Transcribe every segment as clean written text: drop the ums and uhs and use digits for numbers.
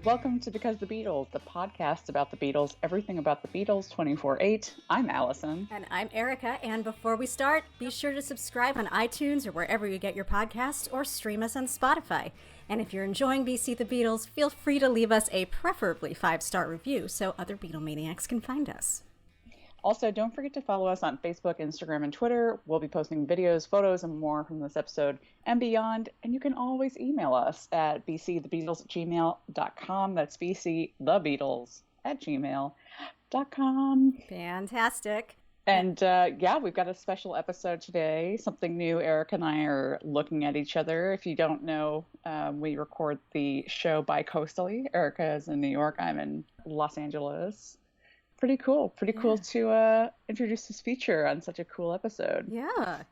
Welcome to Because the Beatles, the podcast about the Beatles, everything about the Beatles 24/8. I'm Allison. And I'm Erica. And before we start, be sure to subscribe on iTunes or wherever you get your podcasts, or stream us on Spotify. And if you're enjoying BC the Beatles, feel free to leave us a preferably 5-star review so other Beatlemaniacs can find us. Also, don't forget to follow us on Facebook, Instagram, and Twitter. We'll be posting videos, photos, and more from this episode and beyond. And you can always email us at bcthebeatles@gmail.com. That's bcthebeatles@gmail.com. Fantastic. And we've got a special episode today. Something new. Erica and I are looking at each other. If you don't know, we record the show bi-coastally. Erica is in New York. I'm in Los Angeles. Pretty cool to introduce this feature on such a cool episode. Yeah.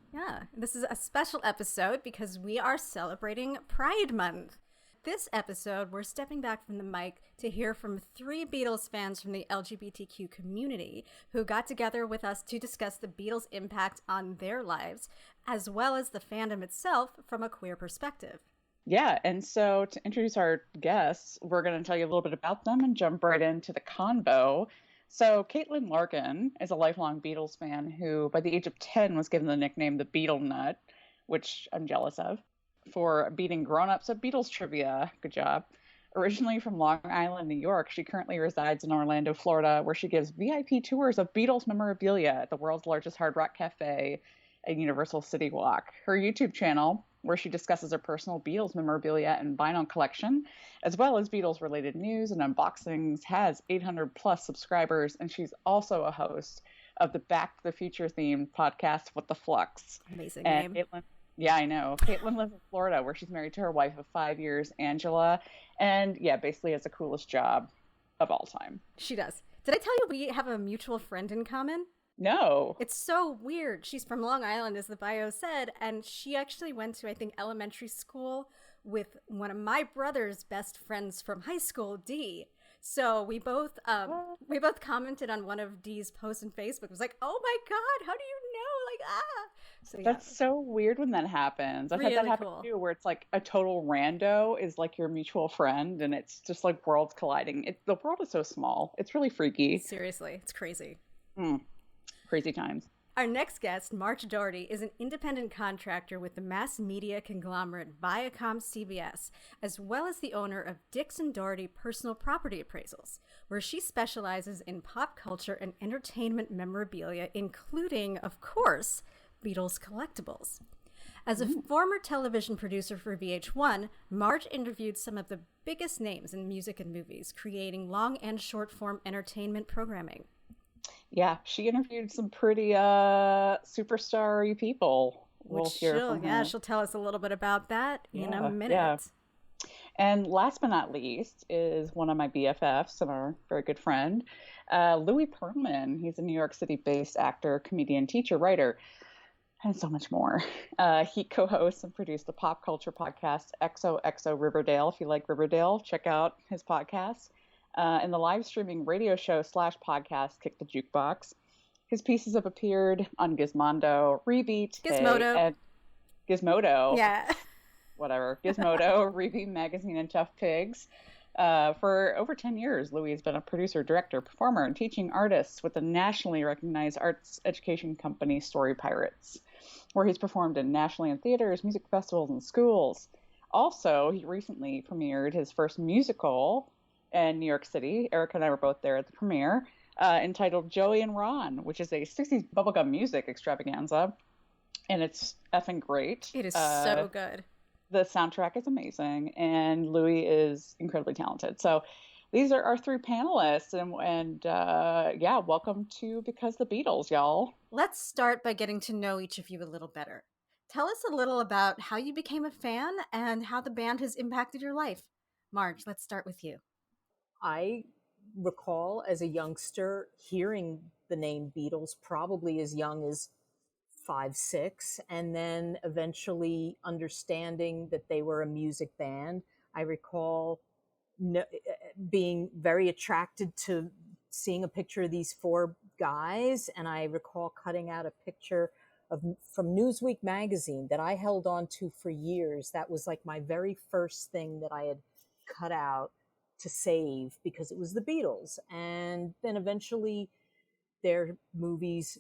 This is a special episode because we are celebrating Pride Month. This episode, we're stepping back from the mic to hear from 3 Beatles fans from the LGBTQ community who got together with us to discuss the Beatles' impact on their lives, as well as the fandom itself from a queer perspective. Yeah, and so to introduce our guests, we're going to tell you a little bit about them and jump right into the convo. So Caitlin Larkin is a lifelong Beatles fan who, by the age of 10, was given the nickname the Beatle Nut, which I'm jealous of, for beating grown-ups at Beatles trivia. Good job. Originally from Long Island, New York, she currently resides in Orlando, Florida, where she gives VIP tours of Beatles memorabilia at the world's largest hard rock cafe at Universal City Walk. Her YouTube channel, where she discusses her personal Beatles memorabilia and vinyl collection, as well as Beatles-related news and unboxings, has 800 plus subscribers, and she's also a host of the Back to the Future themed podcast, What the Flux. Amazing name. Caitlin, yeah, I know. Caitlin lives in Florida, where she's married to her wife of 5 years, Angela, and basically has the coolest job of all time. She does. Did I tell you we have a mutual friend in common? No. It's so weird. She's from Long Island, as the bio said, and she actually went to, I think, elementary school with one of my brother's best friends from high school, Dee. So we both commented on one of Dee's posts on Facebook. It was like, oh my God, how do you know? So, That's so weird when that happens. I've had that happen too, where it's like a total rando is like your mutual friend, and it's just like worlds colliding. The world is so small. It's really freaky. Seriously, it's crazy. Crazy times. Our next guest, Marge Doherty, is an independent contractor with the mass media conglomerate Viacom-CBS, as well as the owner of Dixon Doherty Personal Property Appraisals, where she specializes in pop culture and entertainment memorabilia, including, of course, Beatles collectibles. As a former television producer for VH1, Marge interviewed some of the biggest names in music and movies, creating long and short-form entertainment programming. Yeah, she interviewed some pretty superstar-y people. She'll tell us a little bit about that in a minute. Yeah. And last but not least is one of my BFFs and our very good friend, Louie Perlman. He's a New York City-based actor, comedian, teacher, writer, and so much more. He co-hosts and produced the pop culture podcast XOXO Riverdale. If you like Riverdale, check out his podcast. And the live streaming radio show / podcast Kick the Jukebox. His pieces have appeared on Gizmondo, Rebeat, Gizmodo. Yeah. Whatever. Gizmodo, Rebeat Magazine, and Tough Pigs. For over 10 years, Louie has been a producer, director, performer, and teaching artist with the nationally recognized arts education company Story Pirates, where he's performed nationally in theaters, music festivals, and schools. Also, he recently premiered his first musical in New York City. Erica and I were both there at the premiere, entitled Joey and Ron, which is a 60s bubblegum music extravaganza, and it's effing great. It is so good. The soundtrack is amazing, and Louie is incredibly talented. So these are our 3 panelists, and welcome to Because the Beatles, y'all. Let's start by getting to know each of you a little better. Tell us a little about how you became a fan and how the band has impacted your life. Marge, let's start with you. I recall as a youngster hearing the name Beatles, probably as young as 5, 6, and then eventually understanding that they were a music band. I recall being very attracted to seeing a picture of these 4 guys, and I recall cutting out a picture from Newsweek magazine that I held on to for years. That was like my very first thing that I had cut out to save because it was the Beatles. And then eventually their movies,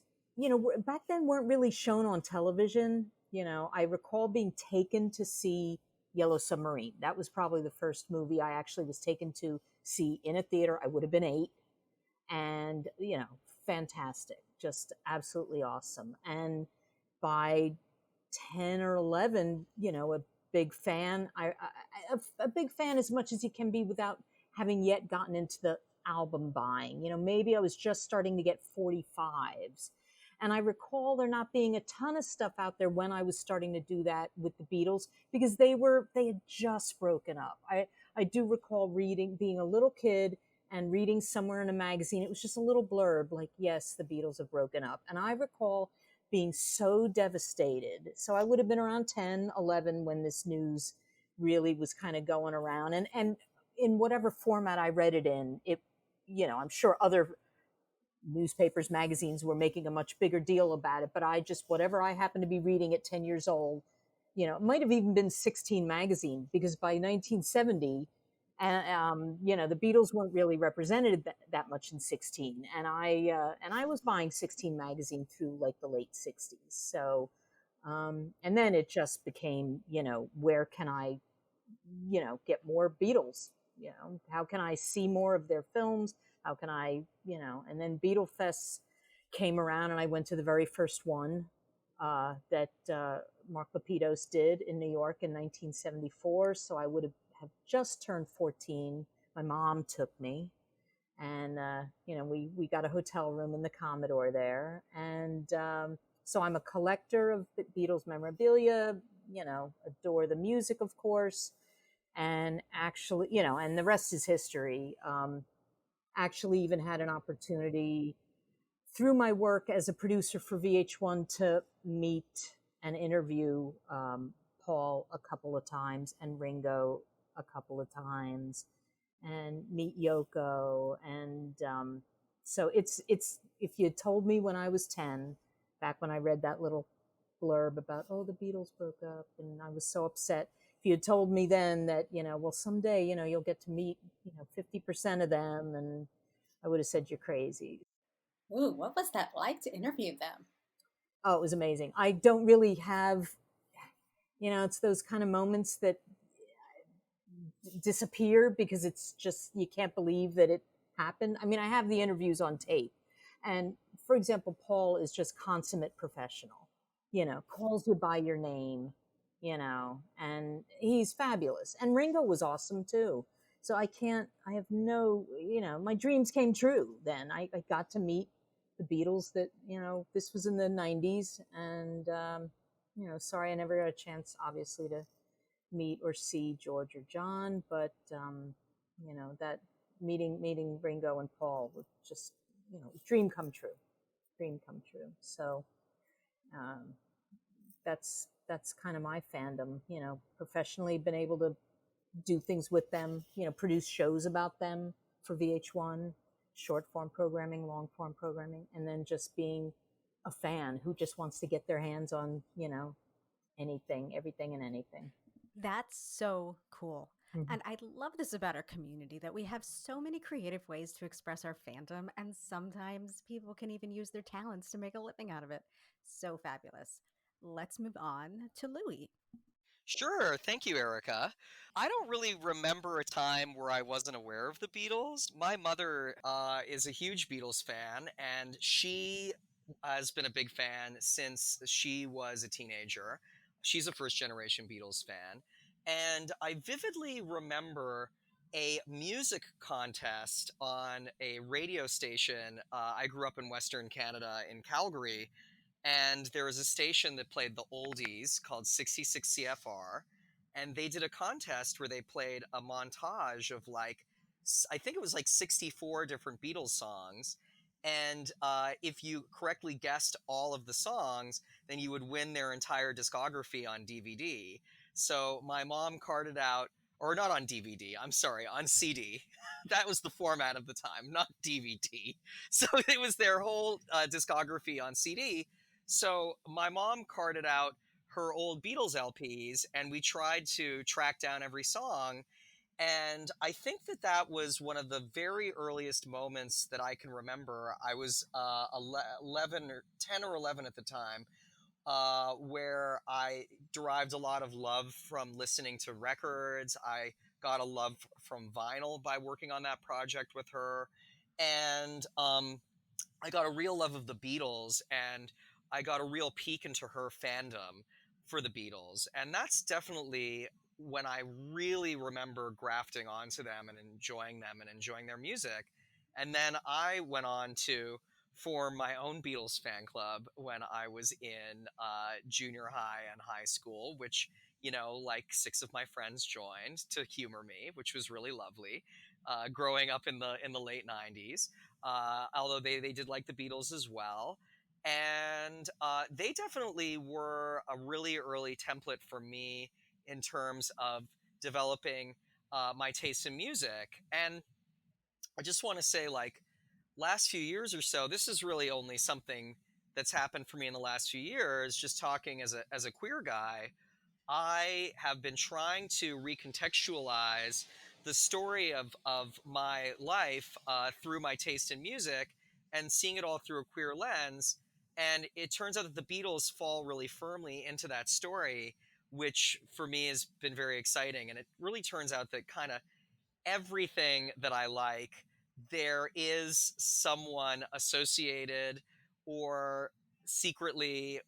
back then weren't really shown on television. I recall being taken to see Yellow Submarine. That was probably the first movie I actually was taken to see in a theater. I would have been 8. And, fantastic, just absolutely awesome. And by 10 or 11, a big fan. A big fan as much as you can be without having yet gotten into the album buying. Maybe I was just starting to get 45s. And I recall there not being a ton of stuff out there when I was starting to do that with the Beatles, because they had just broken up. I do recall being a little kid and reading somewhere in a magazine, it was just a little blurb like, yes, the Beatles have broken up. And I recall being so devastated. So I would have been around 10, 11 when this news really was kind of going around. And in whatever format I read it in, I'm sure other newspapers, magazines were making a much bigger deal about it. But whatever I happened to be reading at 10 years old, it might have even been 16 magazine, because by 1970, the Beatles weren't really represented that much in 16, and I was buying 16 magazine through like the late 60s. So, and then it just became, where can I, get more Beatles? How can I see more of their films? How can I, and then Beatle Fest came around, and I went to the very first one that Mark Lapidus did in New York in 1974. So I would have just turned 14. My mom took me, and we got a hotel room in the Commodore there. And so I'm a collector of Beatles memorabilia, adore the music, of course, and actually, and the rest is history. Actually even had an opportunity through my work as a producer for VH1 to meet and interview Paul a couple of times, and Ringo a couple of times, and meet Yoko. And so it's if you had told me when I was 10, back when I read that little blurb about, the Beatles broke up, and I was so upset, if you had told me then that, well, someday, you'll get to meet, 50% of them, and I would have said you're crazy. Ooh, what was that like to interview them? Oh, it was amazing. I don't really have, it's those kind of moments that disappear because it's just, you can't believe that it happened. I mean, I have the interviews on tape, and for example, Paul is just consummate professional, calls you by your name, and he's fabulous. And Ringo was awesome too. So I have no, my dreams came true then. I got to meet the Beatles that, this was in the 90s, and, sorry I never got a chance, obviously, to meet or see George or John, but that meeting Ringo and Paul was just, dream come true. So that's kind of my fandom. Professionally been able to do things with them, produce shows about them for VH1, short form programming, long form programming, and then just being a fan who just wants to get their hands on, anything, everything and anything. That's so cool. Mm-hmm. And I love this about our community, that we have so many creative ways to express our fandom, and sometimes people can even use their talents to make a living out of it. So fabulous. Let's move on to Louie. Sure. Thank you, Erica. I don't really remember a time where I wasn't aware of the Beatles. My mother is a huge Beatles fan, and she has been a big fan since she was a teenager. She's a first-generation Beatles fan. And I vividly remember a music contest on a radio station. I grew up in Western Canada in Calgary, and there was a station that played the oldies called 66 CFR, and they did a contest where they played a montage of I think it was 64 different Beatles songs, and if you correctly guessed all of the songs, then you would win their entire discography on DVD. So my mom carded out, or not on DVD, I'm sorry, on CD. That was the format of the time, not DVD. So it was their whole discography on CD. So my mom carded out her old Beatles LPs, and we tried to track down every song. And I think that that was one of the very earliest moments that I can remember. I was 11 or 10 or 11 at the time, where I derived a lot of love from listening to records. I got a love from vinyl by working on that project with her. And I got a real love of the Beatles, and I got a real peek into her fandom for the Beatles. And that's definitely when I really remember grafting onto them and enjoying their music. And then I went on to form my own Beatles fan club when I was in junior high and high school, which, like 6 of my friends joined to humor me, which was really lovely. Growing up in the late 90s, although they did like the Beatles as well. And they definitely were a really early template for me in terms of developing my taste in music. And I just want to say, like, last few years or so, this is really only something that's happened for me in the last few years, just talking as a queer guy. I have been trying to recontextualize the story of my life through my taste in music and seeing it all through a queer lens. And it turns out that the Beatles fall really firmly into that story, which for me has been very exciting. And it really turns out that kind of everything that I like, there is someone associated or secretly,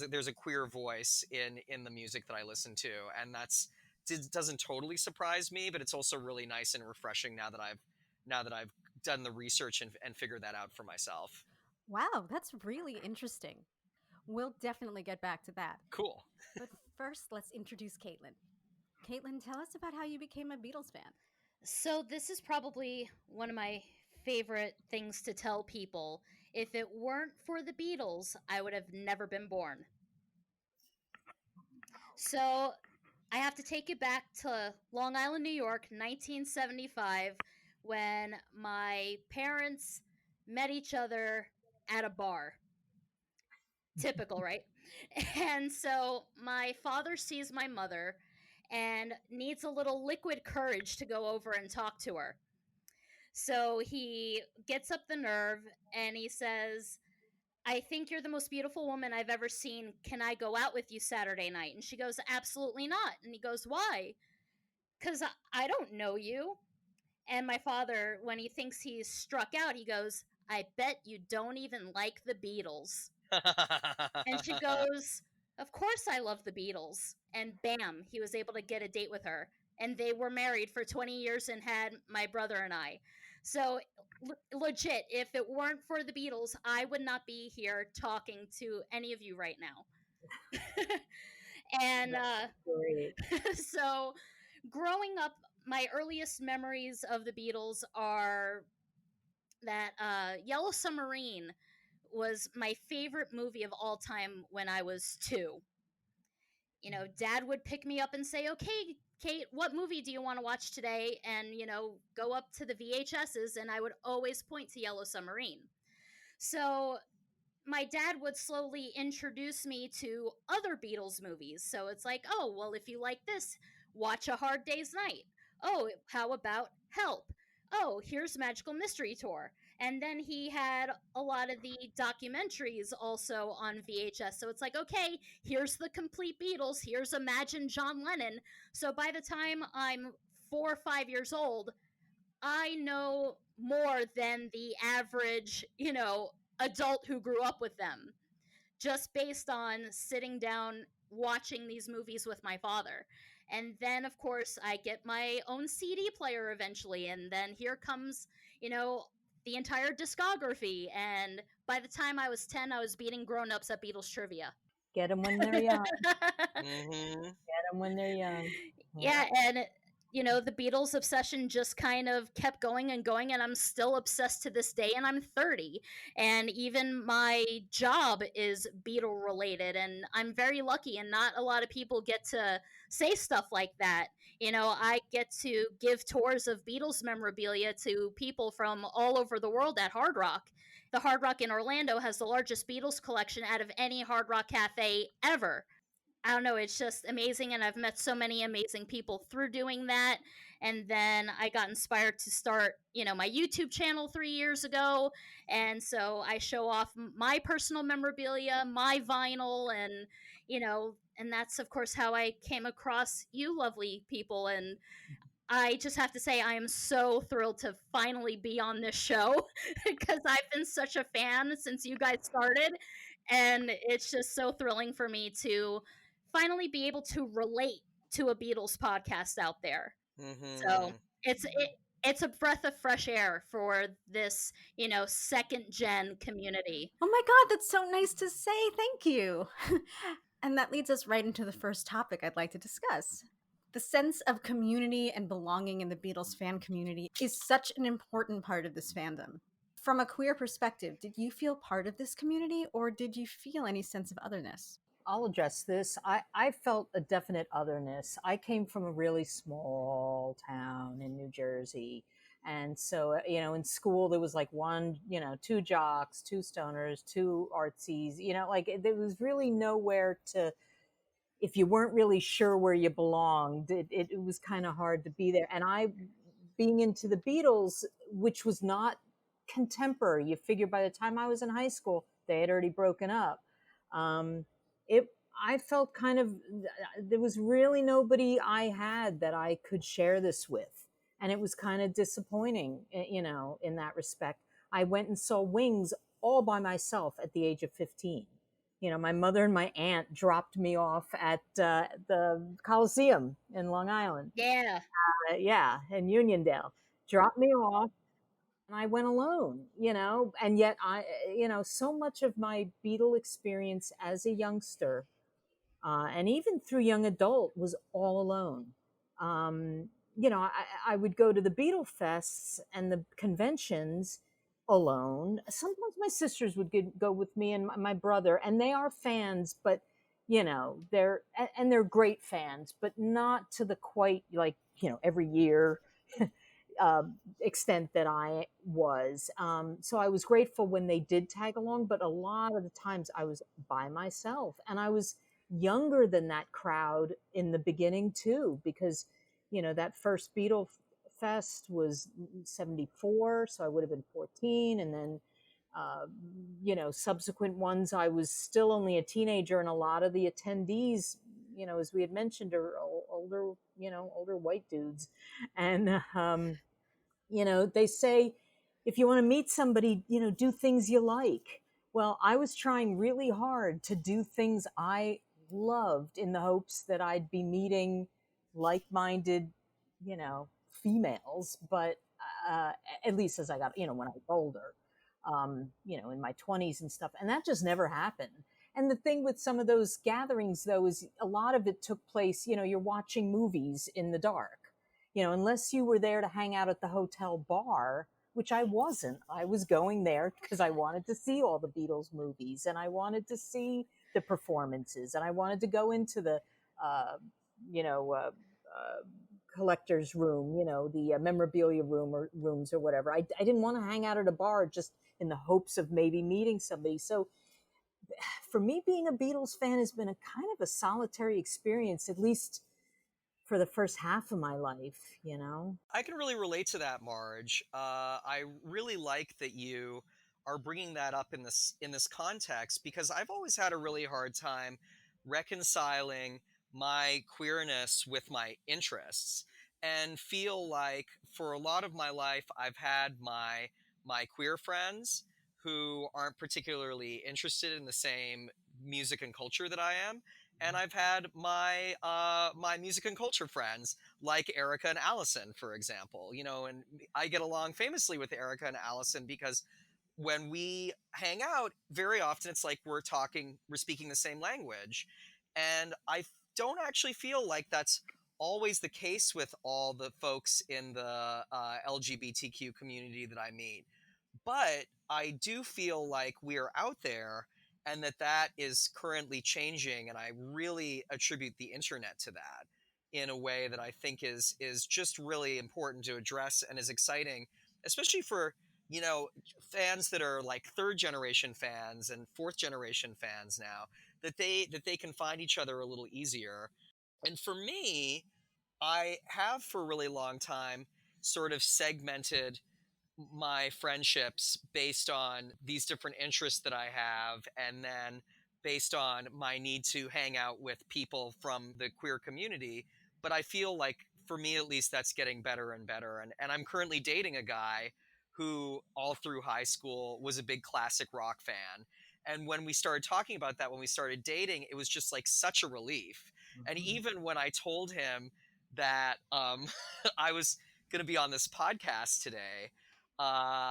there's a queer voice in the music that I listen to, and doesn't totally surprise me, but it's also really nice and refreshing now that I've done the research and figured that out for myself. Wow, that's really interesting. We'll definitely get back to that. Cool. But first, let's introduce Caitlin. Caitlin, tell us about how you became a Beatles fan. So this is probably one of my favorite things to tell people. If it weren't for the Beatles, I would have never been born. So I have to take you back to Long Island, New York, 1975, when my parents met each other at a bar. Typical, right? And so my father sees my mother and needs a little liquid courage to go over and talk to her. So he gets up the nerve and he says, I think you're the most beautiful woman I've ever seen. Can I go out with you Saturday night? And she goes, absolutely not. And he goes, why? Because I don't know you. And my father, when he thinks he's struck out, he goes, I bet you don't even like the Beatles. And she goes, of course I love the Beatles. And bam, he was able to get a date with her. And they were married for 20 years and had my brother and I. So legit, if it weren't for the Beatles, I would not be here talking to any of you right now. And so growing up, my earliest memories of the Beatles are that Yellow Submarine was my favorite movie of all time when I was 2. Dad would pick me up and say, okay, Kate, what movie do you want to watch today? And, go up to the VHSs, and I would always point to Yellow Submarine. So my dad would slowly introduce me to other Beatles movies. So it's like, oh, well, if you like this, watch A Hard Day's Night. Oh, how about Help? Oh, here's Magical Mystery Tour. And then he had a lot of the documentaries also on VHS. So it's like, okay, here's the complete Beatles. Here's Imagine John Lennon. So by the time I'm 4 or 5 years old, I know more than the average, adult who grew up with them, just based on sitting down watching these movies with my father. And then, of course, I get my own CD player eventually. And then here comes, the entire discography. And by the time I was 10, I was beating grown-ups at Beatles trivia. Get them when they're young. Mm-hmm. Get them when they're young. Yeah, and the Beatles obsession just kind of kept going and going, and I'm still obsessed to this day, and I'm 30. And even my job is Beatle related, and I'm very lucky, and not a lot of people get to say stuff like that. I get to give tours of Beatles memorabilia to people from all over the world at Hard Rock. The Hard Rock in Orlando has the largest Beatles collection out of any Hard Rock cafe ever. I don't know, it's just amazing, and I've met so many amazing people through doing that. And then I got inspired to start, my YouTube channel 3 years ago. And so I show off my personal memorabilia, my vinyl, and that's, of course, how I came across you lovely people. And I just have to say, I am so thrilled to finally be on this show because I've been such a fan since you guys started. And it's just so thrilling for me to finally be able to relate to a Beatles podcast out there. So Mm-hmm. it's a breath of fresh air for this, second gen community. Oh my God, that's so nice to say. Thank you. And that leads us right into the first topic I'd like to discuss. The sense of community and belonging in the Beatles fan community is such an important part of this fandom. From a queer perspective, did you feel part of this community, or did you feel any sense of otherness? I'll address this. I felt a definite otherness. I came from a really small town in New Jersey. And so, in school, there was like one, two jocks, two stoners, two artsies, like there was really nowhere to, if you weren't really sure where you belonged, it was kind of hard to be there. And being into the Beatles, which was not contemporary, you figure by the time I was in high school, they had already broken up. I felt kind of, there was really nobody I had that I could share this with. And it was kind of disappointing, in that respect. I went and saw Wings all by myself at the age of 15. My mother and my aunt dropped me off at the Coliseum in Long Island. Yeah. In Uniondale. Dropped me off. And I went alone, and yet so much of my Beatle experience as a youngster, and even through young adult, was all alone. I would go to the Beatle fests and the conventions alone. Sometimes my sisters would go with me and my brother, and they are fans, but they're great fans, but not to the quite like, every year extent that I was. So I was grateful when they did tag along, but a lot of the times I was by myself, and I was younger than that crowd in the beginning too, because, that first Beatle Fest was 74. So I would have been 14. And then, subsequent ones, I was still only a teenager, and a lot of the attendees, as we had mentioned, are older white dudes. And, they say, if you want to meet somebody, do things you like. Well, I was trying really hard to do things I loved in the hopes that I'd be meeting like-minded, females. But at least as I got, when I was older, in my 20s and stuff. And that just never happened. And the thing with some of those gatherings, though, is a lot of it took place, you're watching movies in the dark. Unless you were there to hang out at the hotel bar, which I wasn't. I was going there because I wanted to see all the Beatles movies, and I wanted to see the performances, and I wanted to go into the, collector's room, the memorabilia room or rooms or whatever. I didn't want to hang out at a bar just in the hopes of maybe meeting somebody. So for me, being a Beatles fan has been a kind of a solitary experience, at least for the first half of my life, I can really relate to that, Marge. I really like that you are bringing that up in this context, because I've always had a really hard time reconciling my queerness with my interests, and feel like for a lot of my life I've had my queer friends who aren't particularly interested in the same music and culture that I am. And I've had my my music and culture friends like Erica and Allison, for example. And I get along famously with Erica and Allison because when we hang out, very often it's like we're speaking the same language. And I don't actually feel like that's always the case with all the folks in the LGBTQ community that I meet. But I do feel like we are out there, and that is currently changing, and I really attribute the internet to that in a way that I think is just really important to address, and is exciting, especially for fans that are like third generation fans and fourth generation fans now, that they can find each other a little easier. And for me, I have for a really long time sort of segmented my friendships based on these different interests that I have, and then based on my need to hang out with people from the queer community. But I feel like, for me at least, that's getting better and better. And I'm currently dating a guy who, all through high school, was a big classic rock fan. And when we started talking about that, when we started dating, it was just like such a relief. And even when I told him that I was going to be on this podcast today,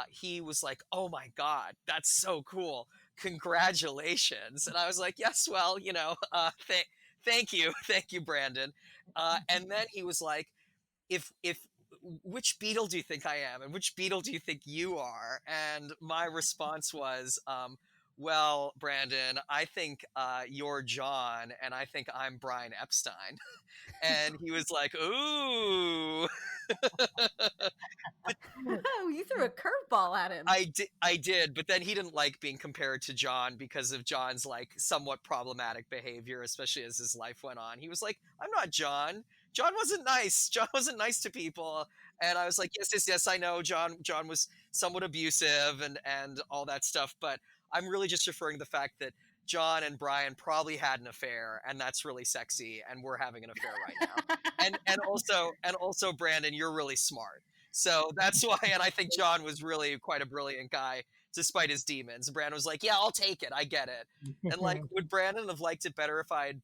he was like, "Oh my God, that's so cool. Congratulations." And I was like, "Yes, well, thank you. Thank you, Brandon." And then he was like, if which Beatle do you think I am? And which Beatle do you think you are? And my response was, well, Brandon, I think you're John, and I think I'm Brian Epstein. And he was like, "Ooh." Oh, you threw a curveball at him. I did, but then he didn't like being compared to John because of John's like somewhat problematic behavior, especially as his life went on. He was like, "I'm not John. John wasn't nice. John wasn't nice to people." And I was like, "Yes, I know. John was somewhat abusive and all that stuff, but I'm really just referring to the fact that John and Brian probably had an affair, and that's really sexy, and we're having an affair right now." And also Brandon, you're really smart. So that's why, and I think John was really quite a brilliant guy, despite his demons. Brandon was like, "Yeah, I'll take it. I get it." And like, would Brandon have liked it better if I had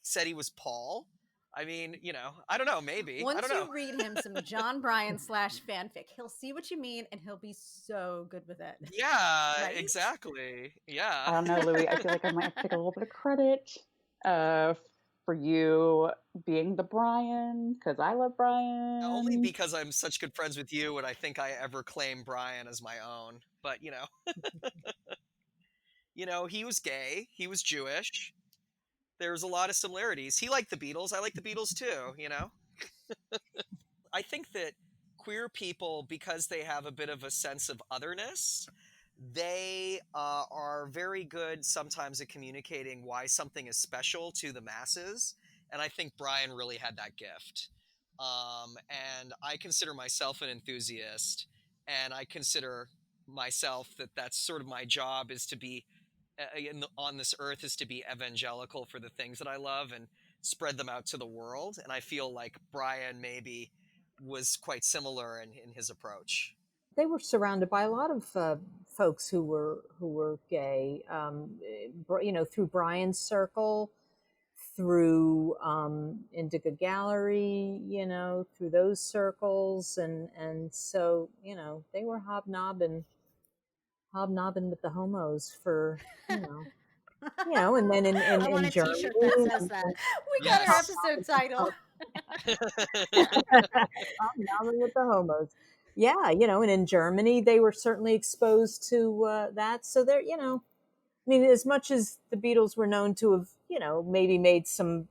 said he was Paul? I mean, I don't know, maybe. Once I don't know. you read him some John Bryan / fanfic, he'll see what you mean and he'll be so good with it. Yeah, Right? exactly. Yeah. I don't know, Louie. I feel like I might have to take a little bit of credit for you being the Brian, because I love Brian. Only because I'm such good friends with you would I think I ever claim Brian as my own. But, he was gay. He was Jewish. There's a lot of similarities. He liked the Beatles. I like the Beatles too, I think that queer people, because they have a bit of a sense of otherness, they are very good sometimes at communicating why something is special to the masses. And I think Brian really had that gift. And I consider myself an enthusiast, and I consider myself that that's sort of my job, is to be on this earth, is to be evangelical for the things that I love and spread them out to the world. And I feel like Brian maybe was quite similar in his approach. They were surrounded by a lot of folks who were gay, through Brian's circle, through Indigo Gallery, through those circles, and so they were hobnobbing with the homos for and then in I want a Germany, t-shirt that says that. We got our episode title. hobnobbing with the homos. Yeah, and in Germany they were certainly exposed to that. So they're, I mean, as much as the Beatles were known to have, maybe made some,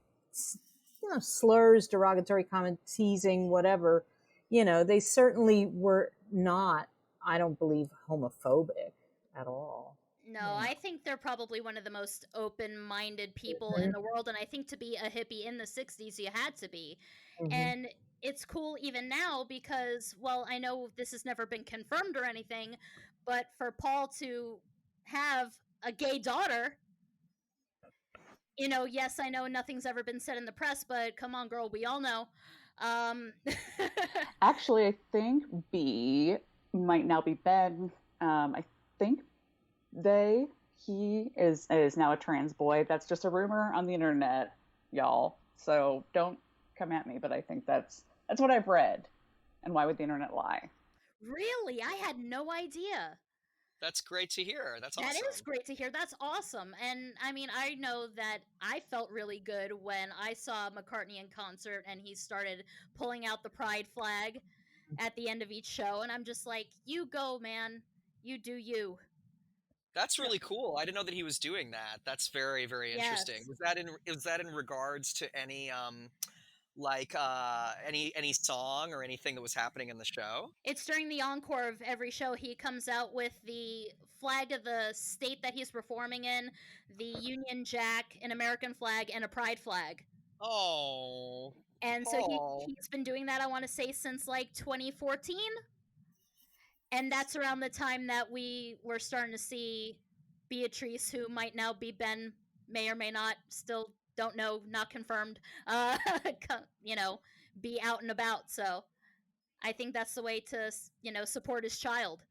slurs, derogatory comments, teasing, whatever, they certainly were not, I don't believe, homophobic at all. No, I think they're probably one of the most open-minded people in the world, and I think to be a hippie in the 60s, you had to be. And it's cool even now because, well, I know this has never been confirmed or anything, but for Paul to have a gay daughter, yes, I know nothing's ever been said in the press, but come on, girl, we all know. Actually, I think B might now be Ben. I think he is now a trans boy. That's just a rumor on the internet, y'all. So don't come at me, but I think that's what I've read. And why would the internet lie? Really? I had no idea. That's great to hear. That's awesome. That is great to hear. That's awesome. And I mean, I know that I felt really good when I saw McCartney in concert and he started pulling out the pride flag at the end of each show. And I'm just like, you go, man. You do you. That's really cool. I didn't know that he was doing that. That's very, very interesting. Yes. Was that in regards to any Like any song or anything that was happening in the show? It's during the encore of every show. He comes out with the flag of the state that he's performing in, the Union Jack, an American flag, and a pride flag. Oh, And so Paul. he's been doing that, I want to say, since like 2014. And that's around the time that we were starting to see Beatrice, who might now be Ben, may or may not, still don't know, not confirmed, you know, be out and about. So I think that's the way to, you know, support his child.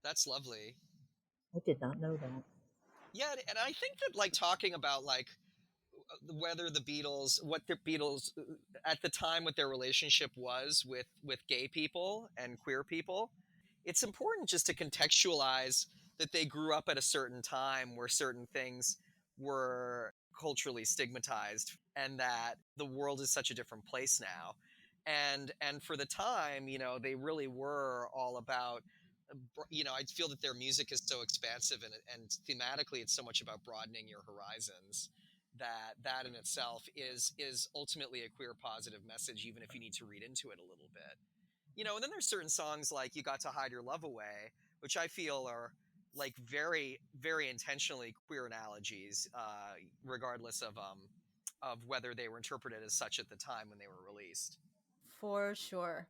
That's lovely. I did not know that. Yeah, and I think that like talking about like whether the Beatles, what the Beatles at the time, what their relationship was with gay people and queer people, it's important just to contextualize that they grew up at a certain time where certain things were culturally stigmatized, and that the world is such a different place now. And for the time, you know, they really were all about, you know, I feel that their music is so expansive, and thematically it's so much about broadening your horizons, that in itself is ultimately a queer positive message, even if you need to read into it a little bit. You know, and then there's certain songs like "You Got to Hide Your Love Away," which I feel are like very, very intentionally queer analogies, regardless of whether they were interpreted as such at the time when they were released. For sure.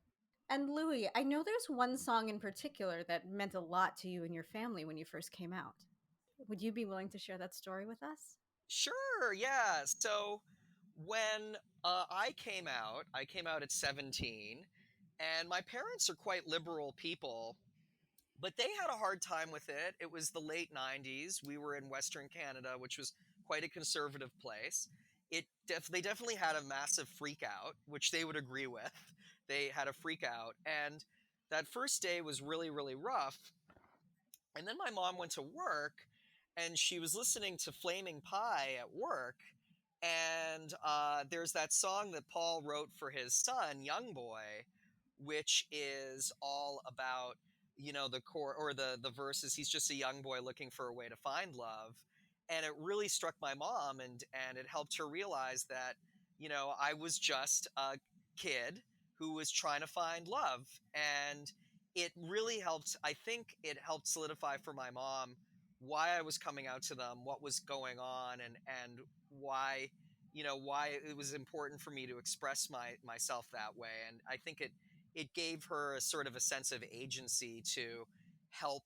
And Louie, I know there's one song in particular that meant a lot to you and your family when you first came out. Would you be willing to share that story with us? Sure, yeah. So when I came out at 17, and my parents are quite liberal people, but they had a hard time with it. It was the late 90s. We were in Western Canada, which was quite a conservative place. They definitely had a massive freak out, which they would agree with. They had a freak out, and that first day was really, really rough. And then my mom went to work, and she was listening to Flaming Pie at work. And there's that song that Paul wrote for his son, Young Boy, which is all about, you know, the core, or the verses. He's just a young boy looking for a way to find love. And it really struck my mom, and it helped her realize that, you know, I was just a kid who was trying to find love. And it really helped. I think it helped solidify for my mom why I was coming out to them, what was going on, and why, you know, why it was important for me to express myself that way. And I think it gave her a sort of a sense of agency help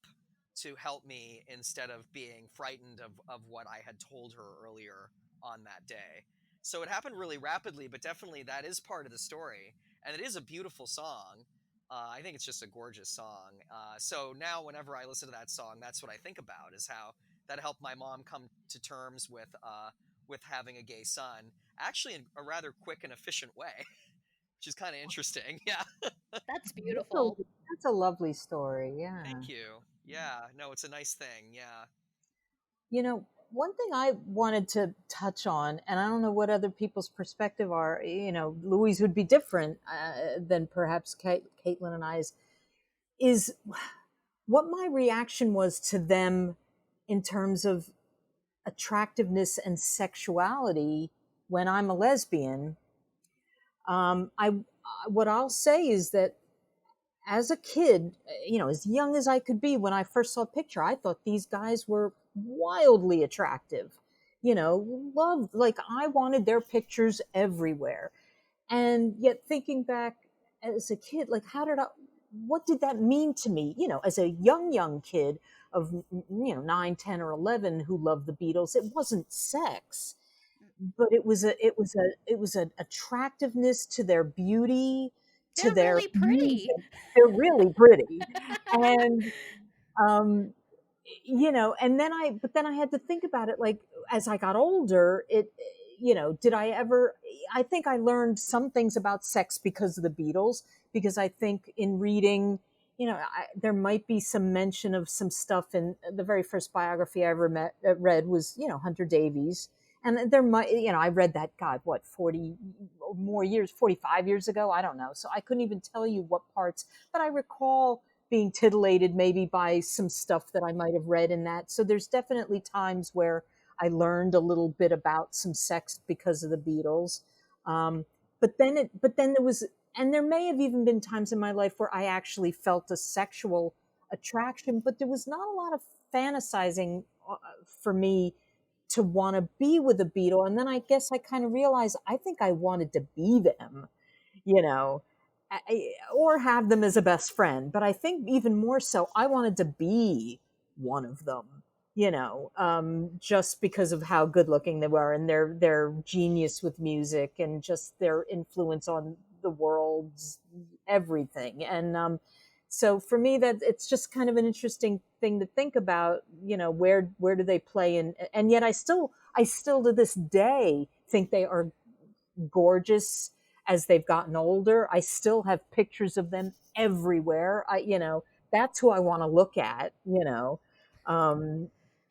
to help me, instead of being frightened of what I had told her earlier on that day. So it happened really rapidly, but definitely that is part of the story. And it is a beautiful song. I think it's just a gorgeous song. So now whenever I listen to that song, that's what I think about, is how that helped my mom come to terms with having a gay son, actually in a rather quick and efficient way, which is kind of interesting. Yeah. That's That's beautiful. that's a lovely story. Yeah. Thank you. Yeah. No, it's a nice thing. Yeah. You know, one thing I wanted to touch on, and I don't know what other people's perspective are, you know, Louise would be different than perhaps Caitlin and I's, is what my reaction was to them in terms of attractiveness and sexuality when I'm a lesbian. I what I'll say is that as a kid, you know, as young as I could be, when I first saw a picture, I thought these guys were wildly attractive. You know, loved, like I wanted their pictures everywhere. And yet thinking back as a kid, like what did that mean to me? You know, as a young kid of, you know, 9, 10 or 11 who loved the Beatles, it wasn't sex, but it was an attractiveness to their beauty, to They're their really pretty. music. They're really pretty. And um you know, and then I had to think about it, like as I got older, you know, I think I learned some things about sex because of the Beatles, because I think in reading, you know, there might be some mention of some stuff in the very first biography I ever read was, you know, Hunter Davies. And there might, you know, I read that, God, what, 40 or more years, 45 years ago? I don't know. So I couldn't even tell you what parts, but I recall being titillated maybe by some stuff that I might have read in that. So there's definitely times where I learned a little bit about some sex because of the Beatles. but then there was, and there may have even been times in my life where I actually felt a sexual attraction, but there was not a lot of fantasizing for me to want to be with a Beatle. And then I guess I kind of realized I think I wanted to be them, you know, or have them as a best friend. But I think even more so, I wanted to be one of them, just because of how good looking they were and their genius with music and just their influence on the world's everything. And so for me, that it's just kind of an interesting thing to think about, where do they play in, and yet I still to this day think they are gorgeous as they've gotten older. I still have pictures of them everywhere. That's who I want to look at,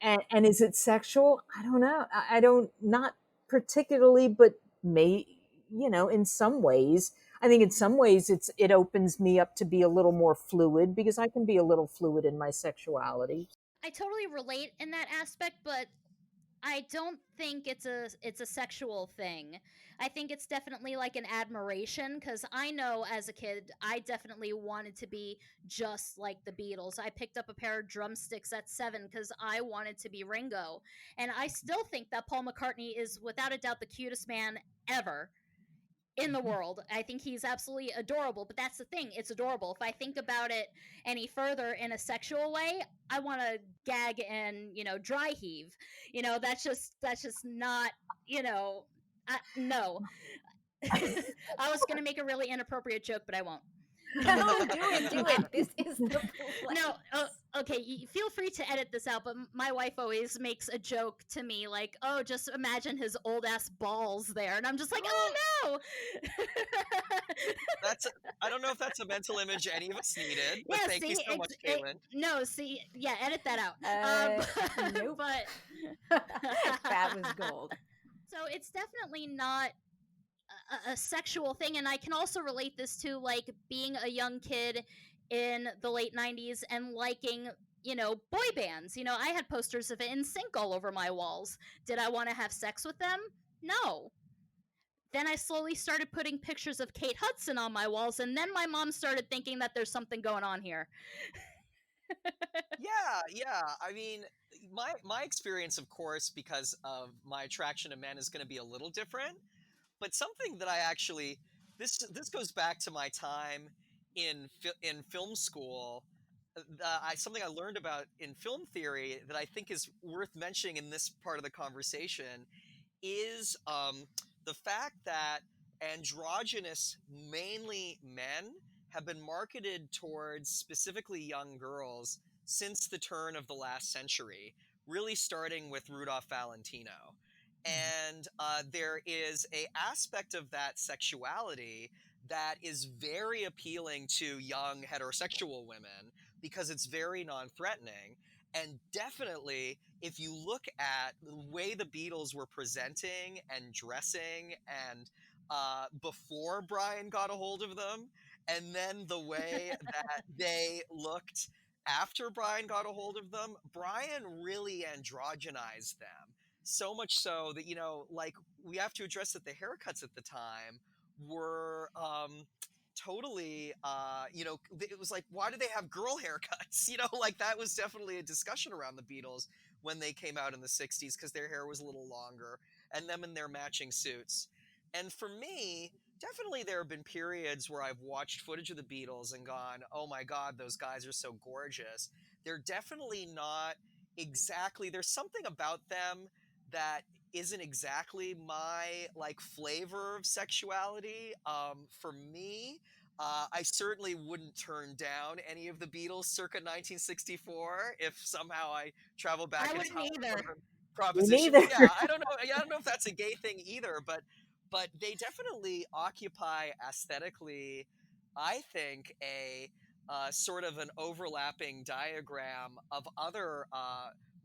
and is it sexual? I don't know. I don't, not particularly, but in some ways, I think in some ways it opens me up to be a little more fluid, because I can be a little fluid in my sexuality. I totally relate in that aspect, but I don't think it's a sexual thing. I think it's definitely like an admiration, because I know as a kid I definitely wanted to be just like the Beatles. I picked up a pair of drumsticks at 7 because I wanted to be Ringo, and I still think that Paul McCartney is without a doubt the cutest man ever in the world. I think he's absolutely adorable, but that's the thing, it's adorable. If I think about it any further in a sexual way, I want to gag and, dry heave. That's just not, no. I was going to make a really inappropriate joke, but I won't. No, do it. This is the place. No, okay, feel free to edit this out, but my wife always makes a joke to me like, oh, just imagine his old ass balls there. And I'm just like, oh no! I don't know if that's a mental image any of us needed, but thank you so much, Caitlin. Edit that out. Nope. But that was gold. So it's definitely not a sexual thing, and I can also relate this to like being a young kid in the late 90s and liking boy bands. I had posters of NSYNC all over my walls. Did I want to have sex with them? No. Then I slowly started putting pictures of Kate Hudson on my walls, and then my mom started thinking that there's something going on here. Yeah. I mean, my experience, of course, because of my attraction to men, is going to be a little different. But something that I actually, this goes back to my time in film school. Something I learned about in film theory that I think is worth mentioning in this part of the conversation is the fact that androgynous, mainly men, have been marketed towards specifically young girls since the turn of the last century, really starting with Rudolph Valentino. And there is a aspect of that sexuality that is very appealing to young heterosexual women because it's very non-threatening. And definitely, if you look at the way the Beatles were presenting and dressing and before Brian got a hold of them, and then the way that they looked after Brian got a hold of them, Brian really androgenized them. So much so that, like, we have to address that the haircuts at the time were totally, it was like, why do they have girl haircuts? Like, that was definitely a discussion around the Beatles when they came out in the 60s, because their hair was a little longer, and them in their matching suits. And for me, definitely there have been periods where I've watched footage of the Beatles and gone, oh my God, those guys are so gorgeous. They're definitely not exactly, there's something about them that isn't exactly my like flavor of sexuality. For me, I certainly wouldn't turn down any of the Beatles circa 1964 if somehow I travel back in time. Either. Proposition. Yeah, I don't know if that's a gay thing either, but they definitely occupy aesthetically, I think, a sort of an overlapping diagram of other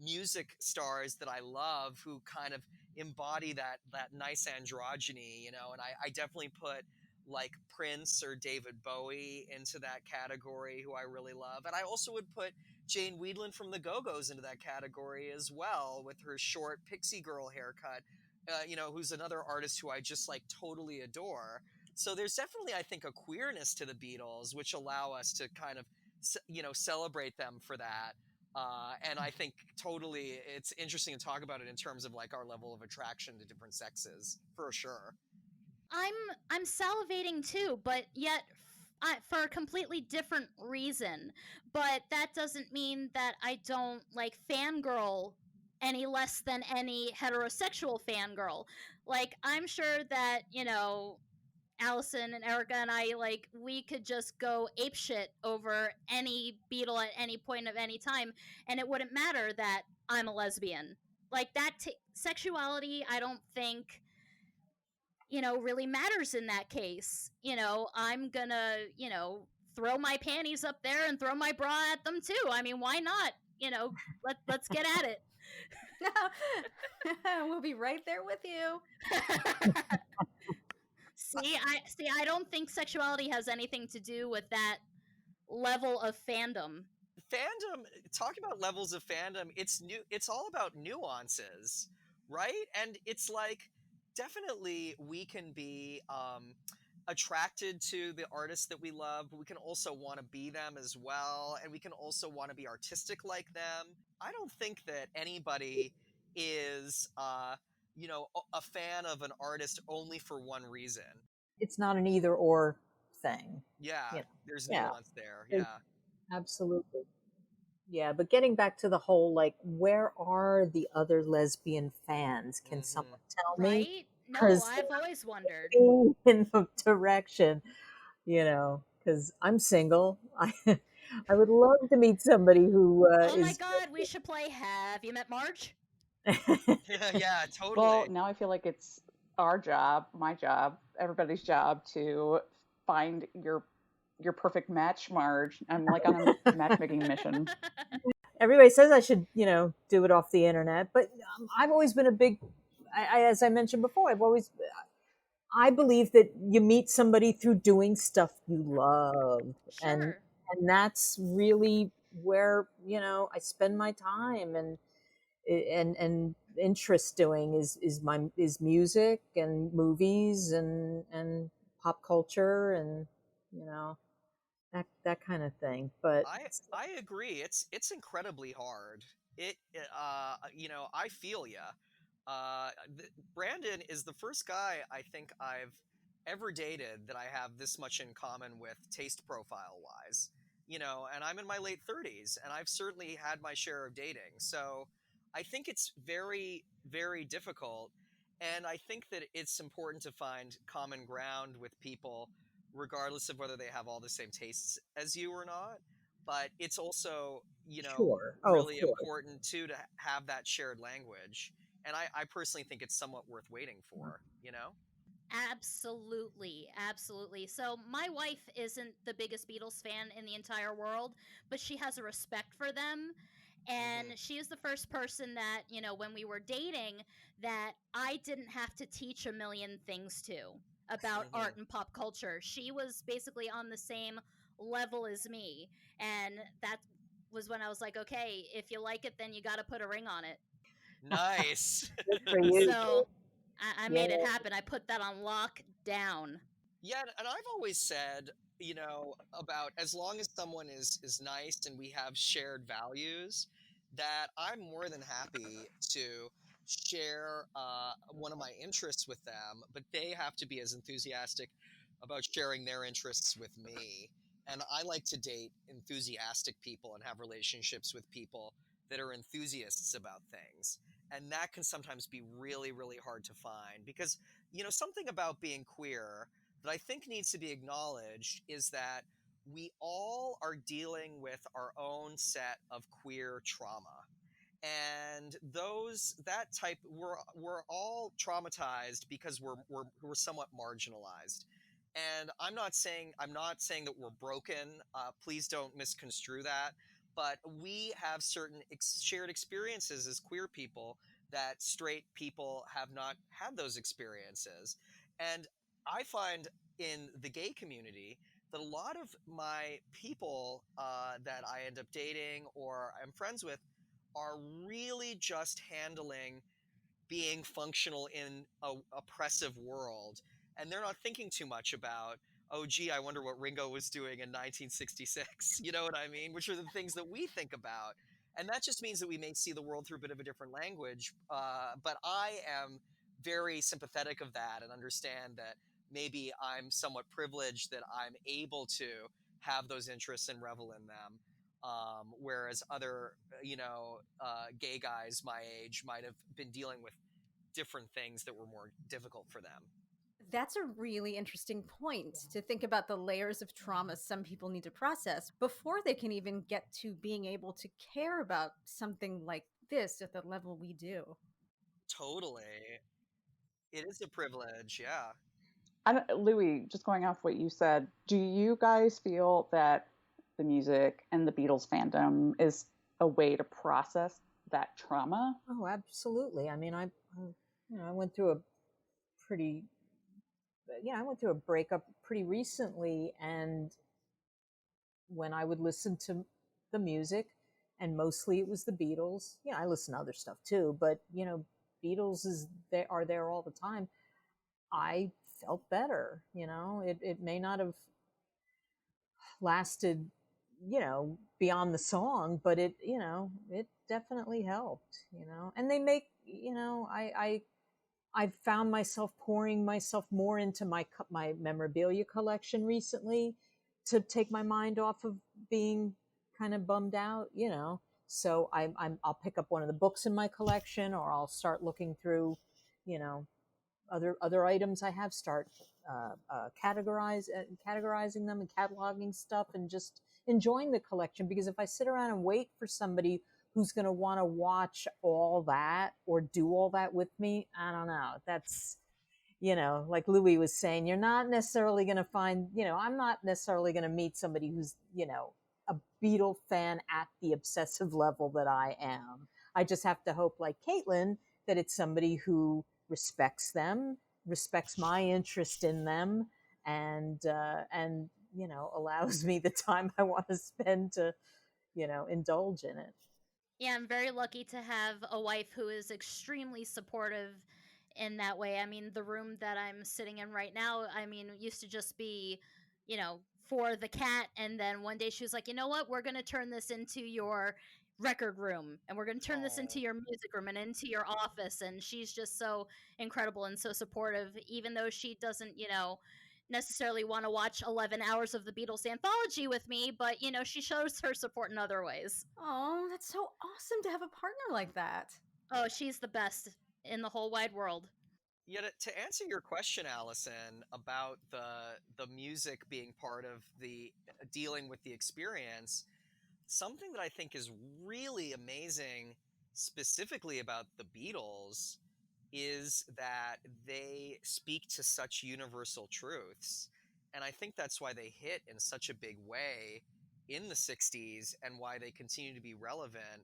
music stars that I love who kind of embody that nice androgyny, and I definitely put like Prince or David Bowie into that category, who I really love. And I also would put Jane Wiedlin from the Go-Go's into that category as well, with her short pixie girl haircut. who's another artist who I just like totally adore. So there's definitely, I think, a queerness to the Beatles, which allow us to kind of, celebrate them for that. And I think totally it's interesting to talk about it in terms of like our level of attraction to different sexes, for sure. I'm salivating too, but yet for a completely different reason. But that doesn't mean that I don't like fangirl any less than any heterosexual fangirl. Like I'm sure that, Allison and Erica and I, like, we could just go apeshit over any Beatle at any point of any time, and it wouldn't matter that I'm a lesbian. Like that sexuality, I don't think really matters in that case. I'm gonna, throw my panties up there and throw my bra at them too. I mean, why not? Let's get at it. We'll be right there with you. I don't think sexuality has anything to do with that level of fandom. Fandom, talking about levels of fandom, it's all about nuances, right? And it's like, definitely we can be attracted to the artists that we love, but we can also want to be them as well, and we can also want to be artistic like them. I don't think that anybody is a fan of an artist only for one reason. It's not an either or thing. Yeah, there's Yeah. nuance there. Yeah. Absolutely. Yeah, but getting back to the whole, like, where are the other lesbian fans? Can someone tell me? Right? No, I've always wondered. In the direction, because I'm single. I would love to meet somebody who oh my god, we should play Have You Met Marge? Yeah, totally. Well, now I feel like it's our job, my job, everybody's job to find your perfect match, Marge. I'm like on a matchmaking mission. Everybody says I should, do it off the internet, but I've always been a big, as I mentioned before, I believe that you meet somebody through doing stuff you love. Sure. And that's really where, I spend my time and interest doing is music and movies and pop culture and, that kind of thing. But I agree. It's incredibly hard. I feel ya. Brandon is the first guy I think I've ever dated that I have this much in common with taste profile wise. And I'm in my late 30s, and I've certainly had my share of dating. So I think it's very, very difficult. And I think that it's important to find common ground with people, regardless of whether they have all the same tastes as you or not. But it's also, Sure. really important too to have that shared language. And I personally think it's somewhat worth waiting for, Absolutely, absolutely. So my wife isn't the biggest Beatles fan in the entire world, but she has a respect for them. And she is the first person that, when we were dating, that I didn't have to teach a million things to about art and pop culture. She was basically on the same level as me. And that was when I was like, okay, if you like it, then you got to put a ring on it. Nice. Good for you. So I made it happen. I put that on lockdown. Yeah, and I've always said, about as long as someone is nice and we have shared values, that I'm more than happy to share one of my interests with them, but they have to be as enthusiastic about sharing their interests with me. And I like to date enthusiastic people and have relationships with people that are enthusiasts about things. And that can sometimes be really, really hard to find because, something about being queer that I think needs to be acknowledged is that we all are dealing with our own set of queer trauma. And we're all traumatized because we're somewhat marginalized. And I'm not saying that we're broken. Please don't misconstrue that. But we have certain shared experiences as queer people that straight people have not had those experiences. And I find in the gay community that a lot of my people that I end up dating or I'm friends with are really just handling being functional in a oppressive world, and they're not thinking too much about, oh gee, I wonder what Ringo was doing in 1966. You know what I mean? Which are the things that we think about. And that just means that we may see the world through a bit of a different language. But I am very sympathetic of that and understand that maybe I'm somewhat privileged that I'm able to have those interests and revel in them. Whereas other, gay guys my age might have been dealing with different things that were more difficult for them. That's a really interesting point to think about the layers of trauma some people need to process before they can even get to being able to care about something like this at the level we do. Totally. It is a privilege, yeah. Louis, just going off what you said, do you guys feel that the music and the Beatles fandom is a way to process that trauma? Oh, absolutely. I mean, I went through a pretty, I went through a breakup pretty recently, and when I would listen to the music, and mostly it was the Beatles. I listen to other stuff too, but Beatles they are there all the time. I felt better. It may not have lasted, beyond the song, but it definitely helped. And they make, I've found myself pouring myself more into my memorabilia collection recently to take my mind off of being kind of bummed out. So I'll pick up one of the books in my collection, or I'll start looking through, other items I have, start categorizing them and cataloging stuff, and just enjoying the collection. Because if I sit around and wait for somebody who's going to want to watch all that or do all that with me, I don't know. That's, like Louie was saying, you're not necessarily going to find, I'm not necessarily going to meet somebody who's, a Beatle fan at the obsessive level that I am. I just have to hope, like Caitlin, that it's somebody who respects them, respects my interest in them, and allows me the time I want to spend to, indulge in it. Yeah, I'm very lucky to have a wife who is extremely supportive in that way. I mean, the room that I'm sitting in right now, I mean, it used to just be, for the cat. And then one day she was like, you know what? We're going to turn this into your record room, and we're going to turn this into Oh, your music room and into your office. And she's just so incredible and so supportive, even though she doesn't, necessarily want to watch 11 hours of the Beatles anthology with me, but, she shows her support in other ways. Oh, that's so awesome to have a partner like that. Oh, she's the best in the whole wide world. yet to answer your question, Allison, about the music being part of the dealing with the experience, something that I think is really amazing, specifically about the Beatles, is that they speak to such universal truths. And I think that's why they hit in such a big way in the 60s and why they continue to be relevant.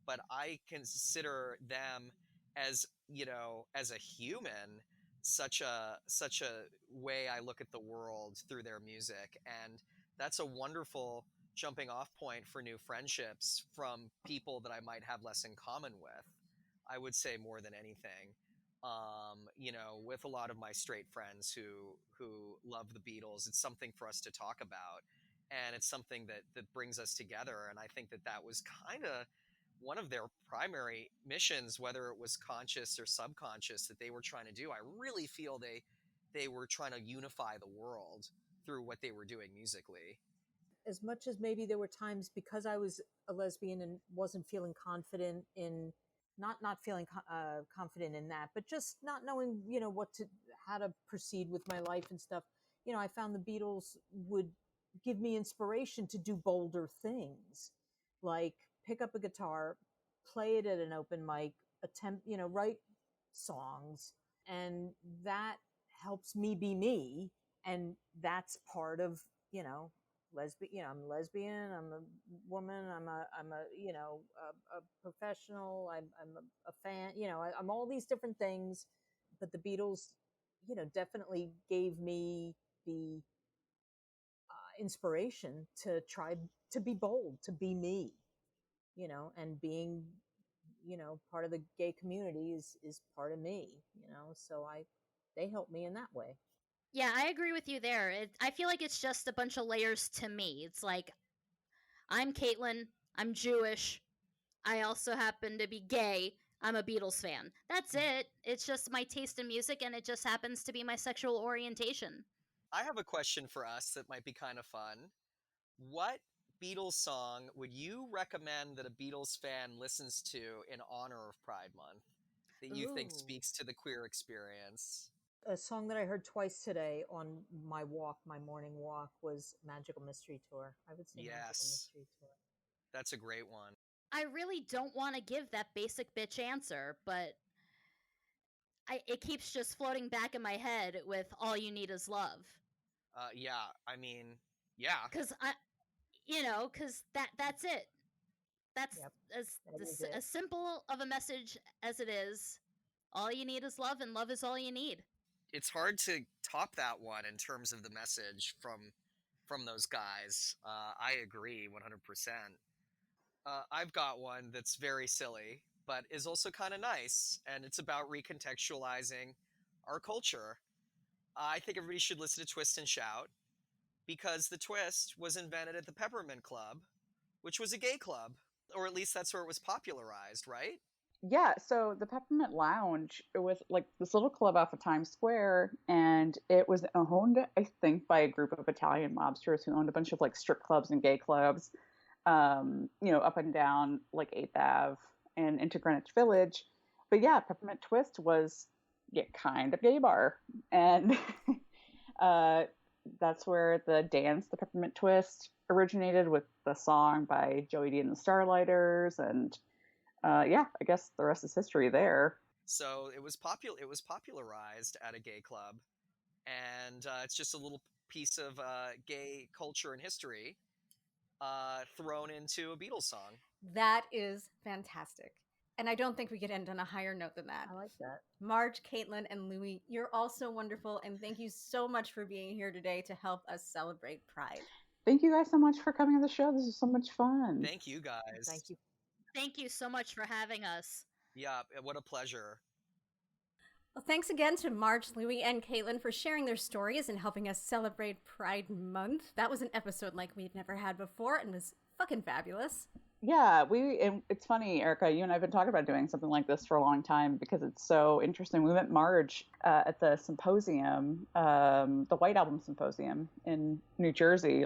But I consider them as, as a human, such a way I look at the world through their music. And that's a wonderful jumping off point for new friendships from people that I might have less in common with. I would say more than anything. With a lot of my straight friends who love the Beatles, it's something for us to talk about, and it's something that brings us together. And I think that was kind of one of their primary missions, whether it was conscious or subconscious, that they were trying to do. I really feel they were trying to unify the world through what they were doing musically. As much as maybe there were times, because I was a lesbian and wasn't feeling confident in, not feeling confident in that, but just not knowing, how to proceed with my life and stuff. I found the Beatles would give me inspiration to do bolder things, like pick up a guitar, play it at an open mic, attempt, write songs, and that helps me be me. And that's part of, lesbian. I'm a lesbian. I'm a woman. I'm a a professional. I'm a fan. I'm all these different things. But the Beatles, definitely gave me the inspiration to try to be bold, to be me. And being part of the gay community is part of me, so they help me in that way. Yeah, I agree with you there. I feel like it's just a bunch of layers to me. It's like, I'm Caitlin, I'm Jewish, I also happen to be gay, I'm a Beatles fan. That's it. It's just my taste in music, and it just happens to be my sexual orientation. I have a question for us that might be kind of fun. What Beatles song would you recommend that a Beatles fan listens to in honor of Pride Month that you think Ooh. speaks to the queer experience? A song that I heard twice today on my morning walk, was Magical Mystery Tour. I would say Magical Mystery Tour. That's a great one. I really don't want to give that basic bitch answer, but it keeps just floating back in my head with All You Need Is Love. Yeah, I mean, yeah. Because that's it. That's as simple of a message as it is. All you need is love, and love is all you need. It's hard to top that one in terms of the message from those guys. I agree 100%. I've got one that's very silly, but is also kind of nice, and it's about recontextualizing our culture. I think everybody should listen to Twist and Shout, because the Twist was invented at the Peppermint Club, which was a gay club, or at least that's where it was popularized, right? Yeah, so the Peppermint Lounge, it was like this little club off of Times Square, and it was owned, I think, by a group of Italian mobsters who owned a bunch of like strip clubs and gay clubs, up and down like 8th Ave and into Greenwich Village. But yeah, Peppermint Twist was kind of gay bar, and that's where the dance, the Peppermint Twist, originated, with the song by Joey D and the Starlighters, and I guess the rest is history there. So it was popularized at a gay club, and it's just a little piece of gay culture and history thrown into a Beatles song. That is fantastic. And I don't think we could end on a higher note than that. I like that. Marge, Caitlin, and Louie, you're all so wonderful, and thank you so much for being here today to help us celebrate Pride. Thank you guys so much for coming on the show. This is so much fun. Thank you guys. Thank you. Thank you so much for having us. Yeah, what a pleasure. Well, thanks again to Marge, Louie, and Caitlin for sharing their stories and helping us celebrate Pride Month. That was an episode like we've never had before and was fucking fabulous. Yeah, it's funny, Erica, you and I have been talking about doing something like this for a long time because it's so interesting. We met Marge at the symposium, the White Album Symposium in New Jersey,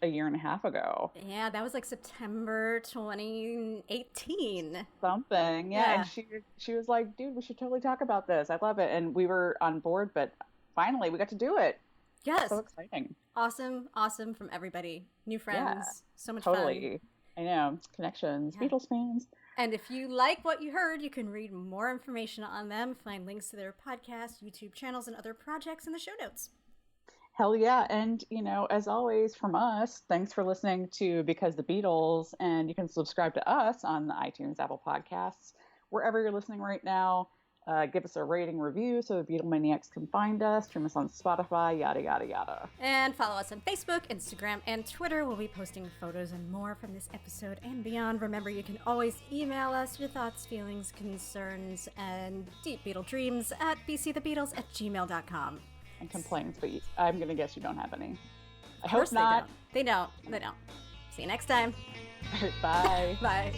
a year and a half ago. Yeah, that was like September 2018. Something, yeah. And she was like, dude, we should totally talk about this. I love it. And we were on board, but finally we got to do it. Yes. So exciting. Awesome from everybody. New friends. So much totally. fun. I know. Connections. Yeah. Beatles fans. And if you like what you heard, you can read more information on them, find links to their podcast, YouTube channels, and other projects in the show notes. Hell yeah. And, as always from us, thanks for listening to Because the Beatles. And you can subscribe to us on the iTunes, Apple Podcasts, wherever you're listening right now. Give us a rating review so the Beatlemaniacs can find us. Stream us on Spotify, yada, yada, yada. And follow us on Facebook, Instagram, and Twitter. We'll be posting photos and more from this episode and beyond. Remember, you can always email us your thoughts, feelings, concerns, and deep Beatle dreams at bcthebeatles@gmail.com. And complaints, but I'm going to guess you don't have any. I hope not. They don't. See you next time. Bye. Bye.